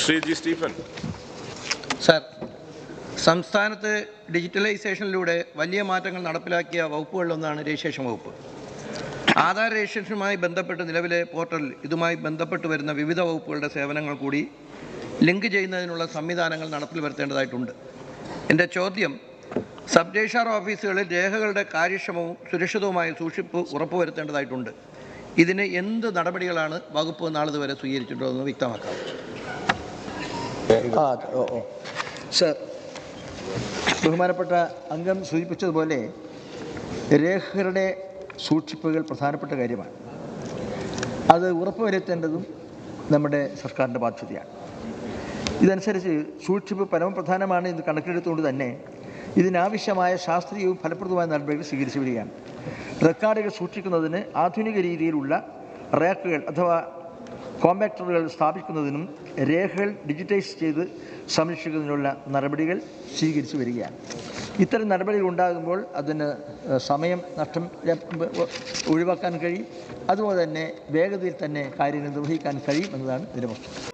Shri G Stephen. Sir, സംസ്ഥാനത്ത് ഡിജിറ്റലൈസേഷനിലൂടെ വലിയ മാറ്റങ്ങൾ നടപ്പിലാക്കിയ വകുപ്പുകളിലൊന്നാണ് രജിസ്ട്രേഷൻ വകുപ്പ്. ആധാർ രജിസ്ട്രേഷനുമായി ബന്ധപ്പെട്ട് നിലവിലെ പോർട്ടലിൽ ഇതുമായി ബന്ധപ്പെട്ട് വരുന്ന വിവിധ വകുപ്പുകളുടെ സേവനങ്ങൾ കൂടി ലിങ്ക് ചെയ്യുന്നതിനുള്ള സംവിധാനങ്ങൾ നടപ്പിൽ വരുത്തേണ്ടതായിട്ടുണ്ട്. എൻ്റെ ചോദ്യം, സബ് രജിസ്ട്രാർ ഓഫീസുകളിൽ രേഖകളുടെ കാര്യക്ഷമവും സുരക്ഷിതവുമായ സൂക്ഷിപ്പ് ഉറപ്പുവരുത്തേണ്ടതായിട്ടുണ്ട്. ഇതിന് എന്ത് നടപടികളാണ് വകുപ്പ് നാളിതുവരെ സ്വീകരിച്ചിട്ടുള്ളതെന്ന് വ്യക്തമാക്കാം. സർ, ബഹുമാനപ്പെട്ട അംഗം സൂചിപ്പിച്ചതുപോലെ രേഖകളുടെ സൂക്ഷിപ്പുകൾ പ്രധാനപ്പെട്ട കാര്യമാണ്. അത് ഉറപ്പുവരുത്തേണ്ടതും നമ്മുടെ സർക്കാരിൻ്റെ ബാധ്യതയാണ്. ഇതനുസരിച്ച് സൂക്ഷിപ്പ് പരമപ്രധാനമാണ് എന്ന് കണക്കിലെടുത്തുകൊണ്ട് തന്നെ ഇതിനാവശ്യമായ ശാസ്ത്രീയവും ഫലപ്രദമായ നടപടികൾ സ്വീകരിച്ചു വരികയാണ്. റെക്കോർഡുകൾ സൂക്ഷിക്കുന്നതിന് ആധുനിക രീതിയിലുള്ള റാക്കുകൾ അഥവാ കോമ്പാക്ടറുകൾ സ്ഥാപിക്കുന്നതിനും രേഖകൾ ഡിജിറ്റൈസ് ചെയ്ത് സംരക്ഷിക്കുന്നതിനുള്ള നടപടികൾ സ്വീകരിച്ചു വരികയാണ്. ഇത്തരം നടപടികൾ ഉണ്ടാകുമ്പോൾ അതിന് സമയം നഷ്ടം ഒഴിവാക്കാൻ കഴിയും. അതുപോലെ തന്നെ വേഗതയിൽ തന്നെ കാര്യങ്ങൾ നിർവഹിക്കാൻ കഴിയും എന്നതാണ് ഇതിൻ്റെ വസ്തുത.